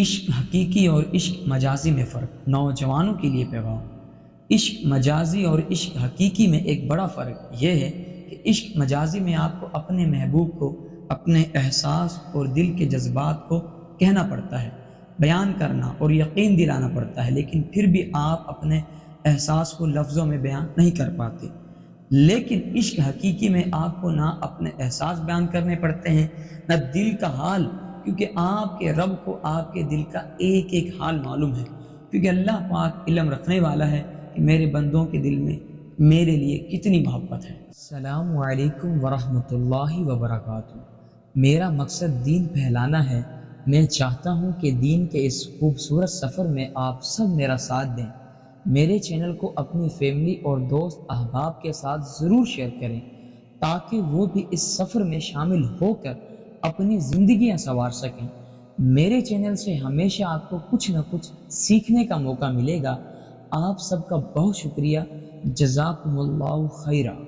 عشق حقیقی اور عشق مجازی میں فرق، نوجوانوں کے لیے پیغام۔ عشق مجازی اور عشق حقیقی میں ایک بڑا فرق یہ ہے کہ عشق مجازی میں آپ کو اپنے محبوب کو اپنے احساس اور دل کے جذبات کو کہنا پڑتا ہے، بیان کرنا اور یقین دلانا پڑتا ہے، لیکن پھر بھی آپ اپنے احساس کو لفظوں میں بیان نہیں کر پاتے۔ لیکن عشق حقیقی میں آپ کو نہ اپنے احساس بیان کرنے پڑتے ہیں نہ دل کا حال، کیونکہ آپ کے رب کو آپ کے دل کا ایک ایک حال معلوم ہے، کیونکہ اللہ پاک علم رکھنے والا ہے کہ میرے بندوں کے دل میں میرے لیے کتنی محبت ہے۔ السلام علیکم ورحمۃ اللہ وبرکاتہ۔ میرا مقصد دین پھیلانا ہے۔ میں چاہتا ہوں کہ دین کے اس خوبصورت سفر میں آپ سب میرا ساتھ دیں۔ میرے چینل کو اپنی فیملی اور دوست احباب کے ساتھ ضرور شیئر کریں تاکہ وہ بھی اس سفر میں شامل ہو کر اپنی زندگیاں سنوار سکیں۔ میرے چینل سے ہمیشہ آپ کو کچھ نہ کچھ سیکھنے کا موقع ملے گا۔ آپ سب کا بہت شکریہ۔ جزاکم اللہ خیرہ۔